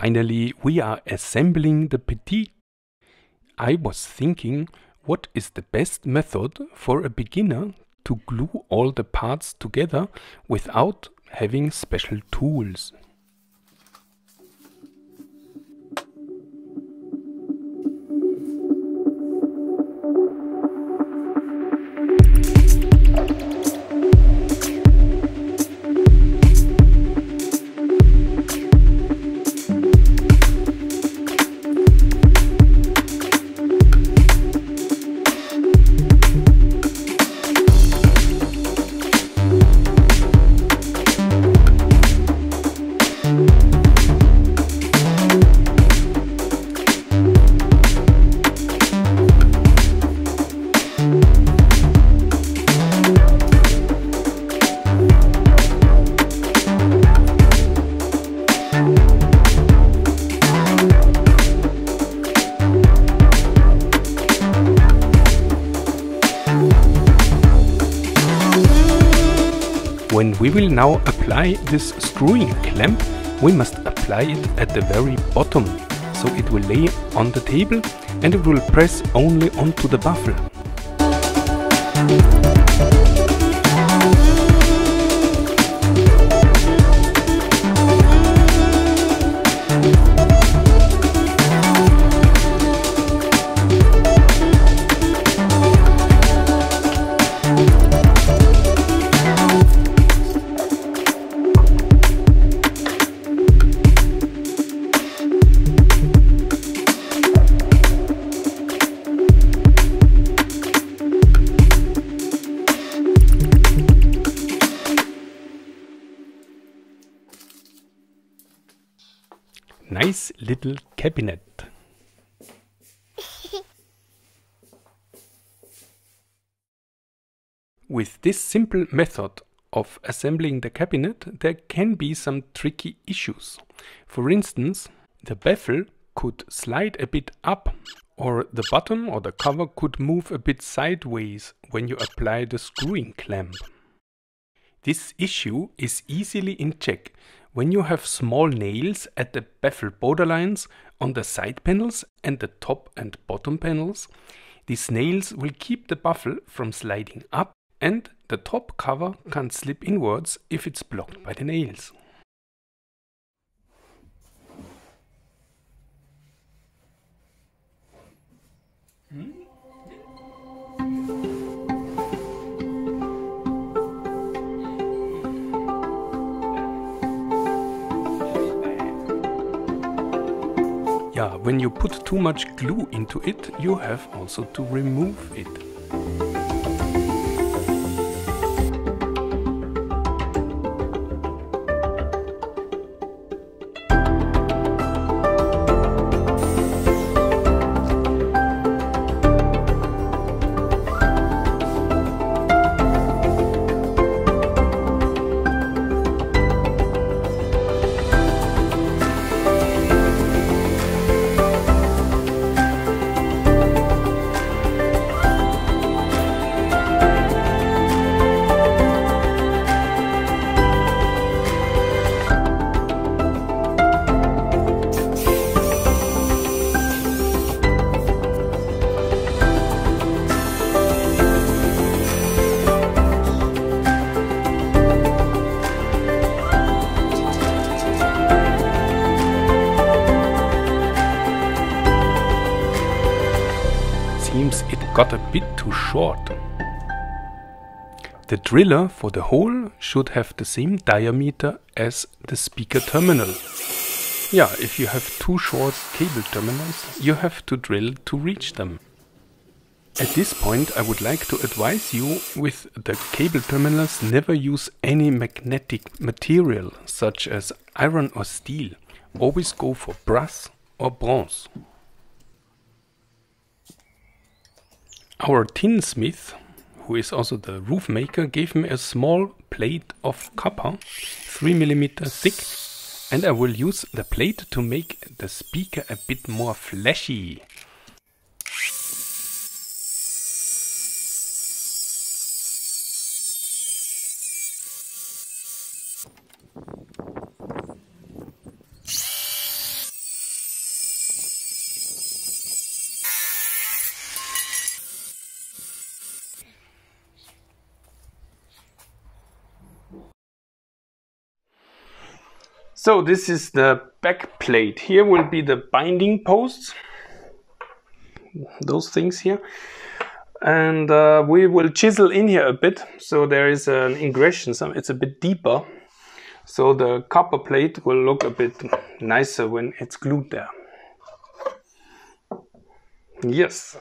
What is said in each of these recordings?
Finally, we are assembling the Petit. I was thinking, what is the best method for a beginner to glue all the parts together without having special tools? When we will now apply this screwing clamp, we must apply it at the very bottom, so it will lay on the table and it will press only onto the baffle. Nice little cabinet. With this simple method of assembling the cabinet, there can be some tricky issues. For instance, the baffle could slide a bit up, or the bottom or the cover could move a bit sideways when you apply the screwing clamp. This issue is easily in check when you have small nails at the baffle borderlines on the side panels and the top and bottom panels. These nails will keep the baffle from sliding up, and the top cover can't slip inwards if it's blocked by the nails. Yeah, when you put too much glue into it, you have also to remove it. Seems it got a bit too short. The driller for the hole should have the same diameter as the speaker terminal. Yeah, if you have too short cable terminals, you have to drill to reach them. At this point I would like to advise you, with the cable terminals, never use any magnetic material such as iron or steel. Always go for brass or bronze. Our tinsmith, who is also the roof maker, gave me a small plate of copper, 3 mm thick, and I will use the plate to make the speaker a bit more flashy. So this is the back plate. Here will be the binding posts, those things here. And we will chisel in here a bit, so there is an ingression, so it's a bit deeper. So the copper plate will look a bit nicer when it's glued there. Yes.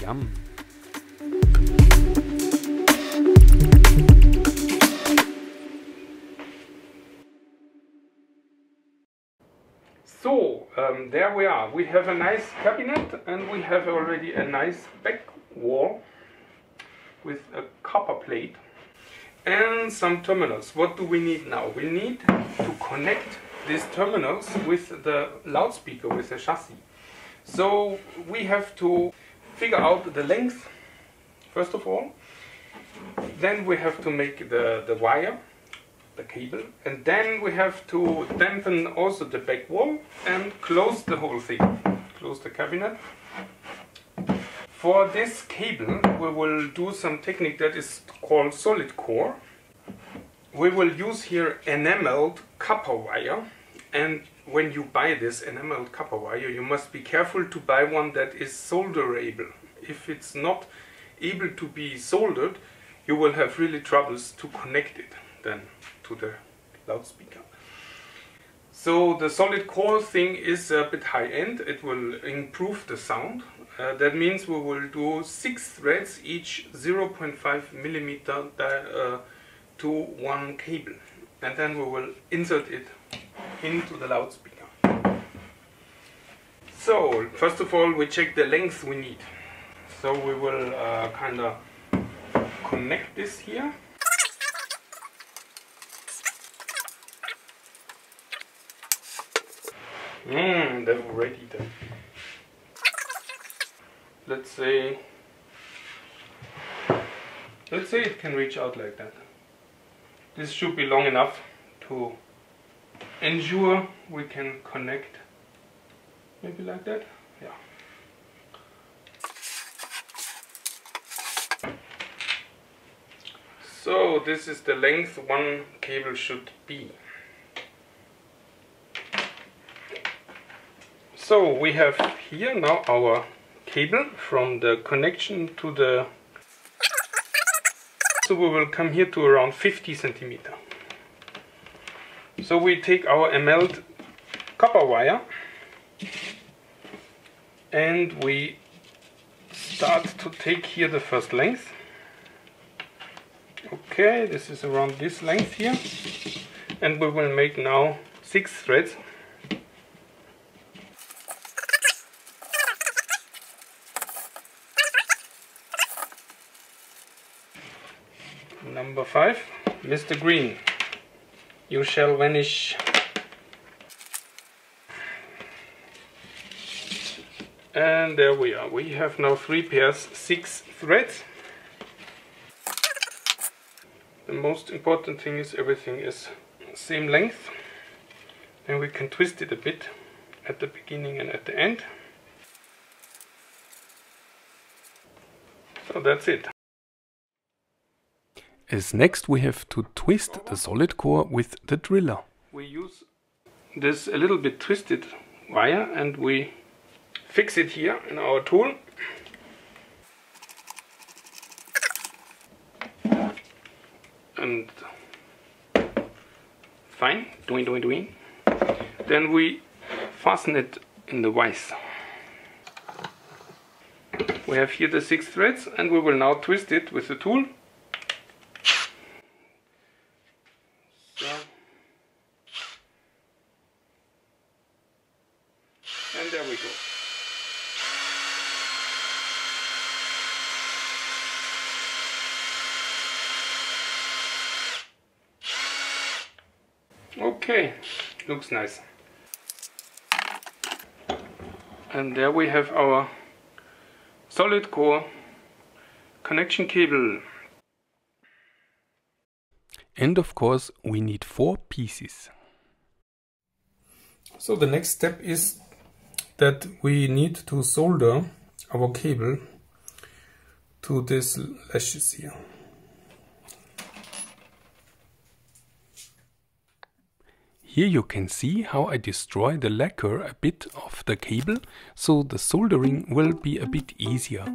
Yum. So, there we are. We have a nice cabinet and we have already a nice back wall with a copper plate and some terminals. What do we need now? We need to connect these terminals with the loudspeaker, with the chassis. So we have to figure out the length first of all. Then we have to make the wire, the cable, and then we have to dampen also the back wall and close the whole thing, close the cabinet. For this cable we will do some technique that is called solid core. We will use here enameled copper wire, and when you buy this enameled copper wire you must be careful to buy one that is solderable. If it's not able to be soldered, you will have really troubles to connect it then to the loudspeaker. So the solid core thing is a bit high end. It will improve the sound. That means we will do 6 threads, each 0.5 millimeter to one cable, and then we will insert it into the loudspeaker. So first of all we check the length we need. So we will kind of connect this here. They're ready then. Let's say it can reach out like that. This should be long enough to ensure we can connect. Maybe like that? Yeah. So this is the length one cable should be. So we have here now our cable from the connection to the... So we will come here to around 50 centimeter. So we take our enameled copper wire and we start to take here the first length. Okay, this is around this length here, and we will make now 6 threads. Number 5, Mr. Green, you shall vanish. And there we are. We have now 3 pairs, 6 threads. The most important thing is everything is same length, and we can twist it a bit at the beginning and at the end. So that's it. As next we have to twist the solid core with the driller. We use this a little bit twisted wire and we fix it here in our tool. And fine, doing. Then we fasten it in the vise. We have here the 6 threads and we will now twist it with the tool. So. And there we go. Okay, looks nice. And there we have our solid core connection cable. And of course we need 4 pieces. So the next step is that we need to solder our cable to these lashes here. Here you can see how I destroy the lacquer a bit of the cable, so the soldering will be a bit easier.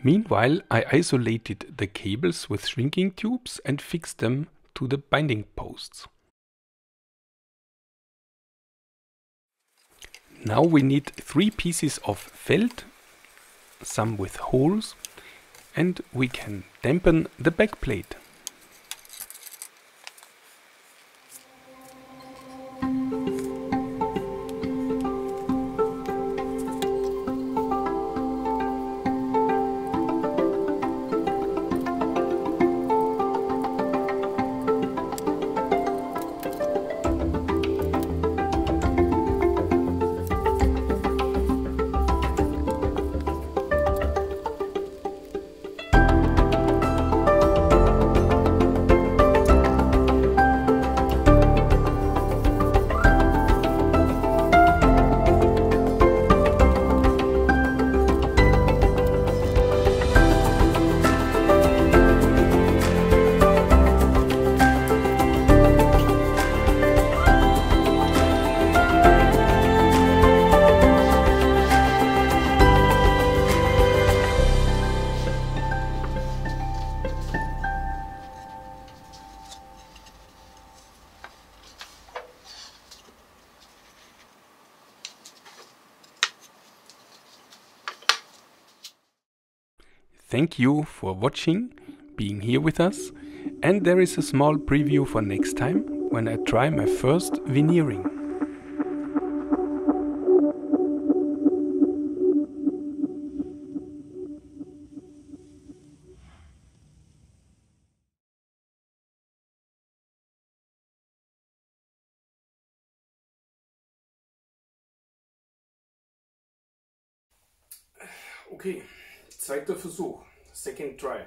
Meanwhile, I isolated the cables with shrinking tubes and fixed them to the binding posts. Now we need 3 pieces of felt, some with holes, and we can dampen the back plate. Thank you for watching, being here with us, and there is a small preview for next time when I try my first veneering. Okay, zweiter Versuch, second try.